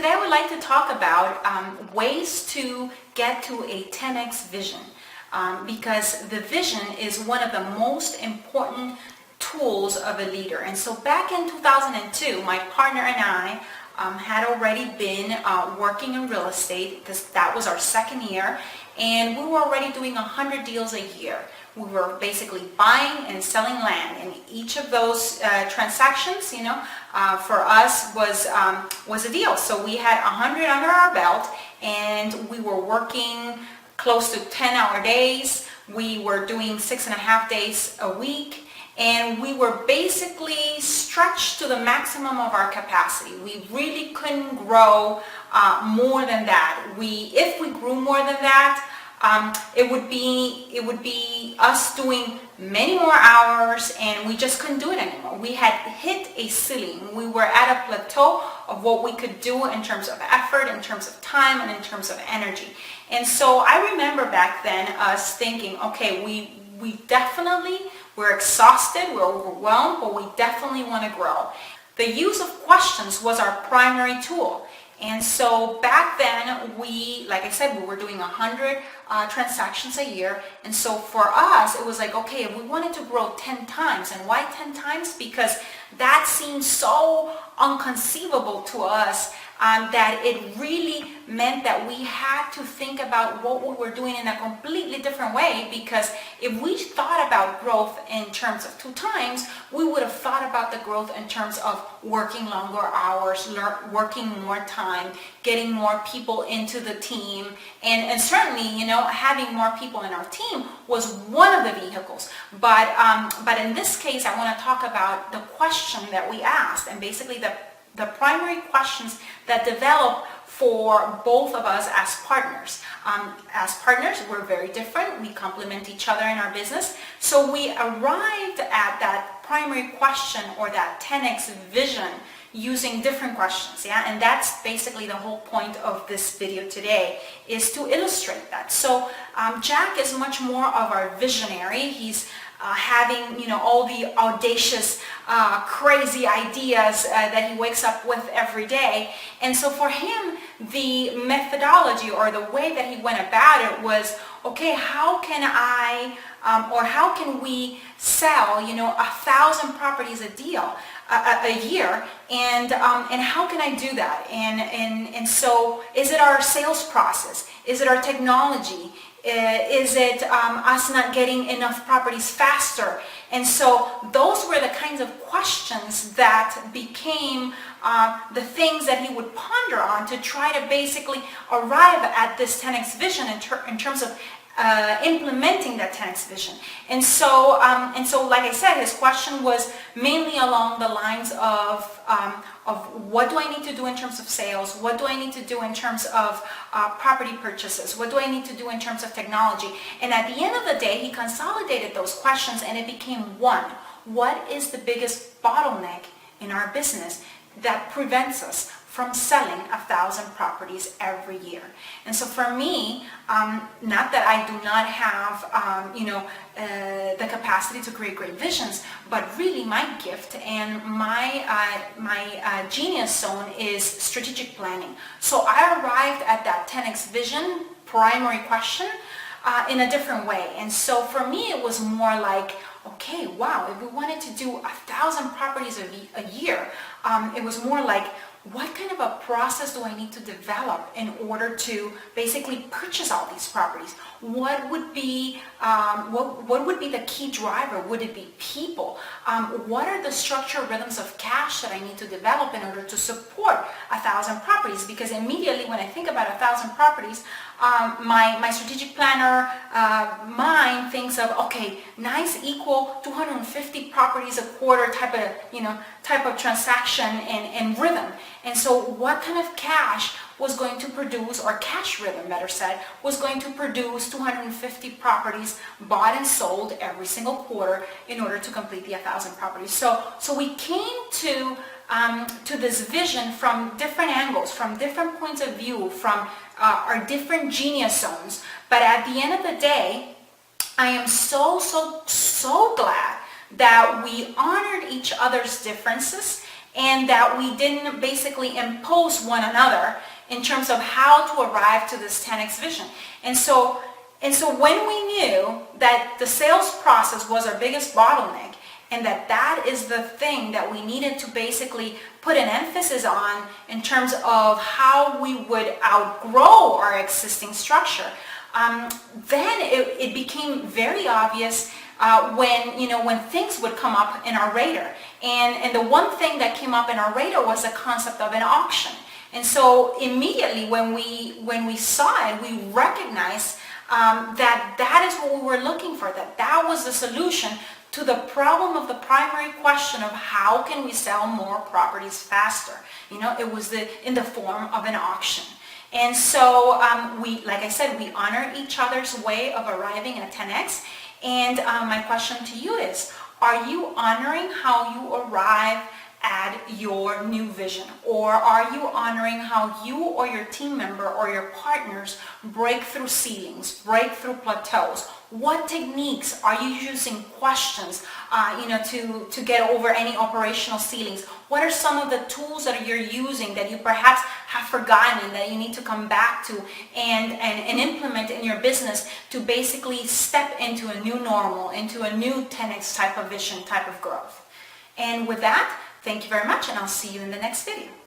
today I would like to talk about ways to get to a 10x vision, because the vision is one of the most important tools of a leader. And so back in 2002, my partner and I had already been working in real estate. That was our second year, and we were already doing 100 deals a year. We were basically buying and selling land, and each of those transactions, for us was a deal. So we had 100 under our belt, and we were working close to 10-hour days. We were doing 6.5 days a week, and we were basically stretched to the maximum of our capacity. We really couldn't grow more than that. If we grew more than that, it would be us doing many more hours, and we just couldn't do it anymore. We had hit a ceiling. We were at a plateau of what we could do in terms of effort, in terms of time, and in terms of energy. And so I remember back then us thinking, okay, we're exhausted, we're overwhelmed, but we definitely want to grow. The use of questions was our primary tool. And so back then, like I said, we were doing 100 transactions a year. And so for us, it was like, okay, if we wanted to grow 10 times, and why 10 times? Because that seemed so inconceivable to us, that it really meant that we had to think about what we were doing in a completely different way. Because if we thought about growth in terms of 2 times, we would have thought about the growth in terms of working longer hours, working more time, getting more people into the team, and certainly, having more people in our team was one of the vehicles. But in this case, I want to talk about the question that we asked, and basically the primary questions that develop for both of us as partners. As partners, we're very different. We complement each other in our business. So we arrived at that primary question, or that 10x vision, using different questions, and that's basically the whole point of this video today, is to illustrate that. So Jack is much more of our visionary. He's having all the audacious, crazy ideas that he wakes up with every day. And so for him, the methodology, or the way that he went about it, was, okay, how can we sell 1,000 properties a year, and how can I do that? And so, is it our sales process? Is it our technology? Is it us not getting enough properties faster? And so those were the kinds of questions that became the things that he would ponder on to try to basically arrive at this 10x vision in terms of implementing that 10x vision. And so like I said, his question was mainly along the lines of what do I need to do in terms of sales? What do I need to do in terms of property purchases? What do I need to do in terms of technology? And at the end of the day, he consolidated those questions, and it became one. What is the biggest bottleneck in our business that prevents us from selling 1,000 properties every year? And so for me, not that I do not have, the capacity to create great visions, but really my gift and my genius zone is strategic planning. So I arrived at that 10x vision primary question in a different way. And so for me, it was more like, okay, wow, if we wanted to do 1,000 properties a year, it was more like, what kind of a process do I need to develop in order to basically purchase all these properties? What would be the key driver? Would it be people? What are the structural rhythms of cash that I need to develop in order to support 1,000 properties? Because immediately when I think about 1,000 properties, my strategic planner mind thinks of, okay, nice, equal 250 properties a quarter type of transaction and rhythm. And so what kind of cash was going to produce, or cash rhythm better said, was going to produce 250 properties bought and sold every single quarter in order to complete the 1,000 properties. So we came to this vision from different angles, from different points of view, from our different genius zones. But at the end of the day, I am so glad that we honored each other's differences and that we didn't basically impose one another in terms of how to arrive to this 10x vision. And so when we knew that the sales process was our biggest bottleneck, and that is the thing that we needed to basically put an emphasis on in terms of how we would outgrow our existing structure, then it became very obvious when things would come up in our radar. And the one thing that came up in our radar was the concept of an auction. And so immediately when we saw it, we recognized that is what we were looking for, that was the solution to the problem of the primary question of how can we sell more properties faster. It was in the form of an auction. And so like I said, we honor each other's way of arriving at 10x. And my question to you is, are you honoring how you arrive at your new vision? Or are you honoring how you or your team member or your partners break through ceilings, break through plateaus? What techniques are you using, questions, to get over any operational ceilings? What are some of the tools that you're using that you perhaps have forgotten and that you need to come back to and implement in your business to basically step into a new normal, into a new 10x type of vision, type of growth? And with that, thank you very much, and I'll see you in the next video.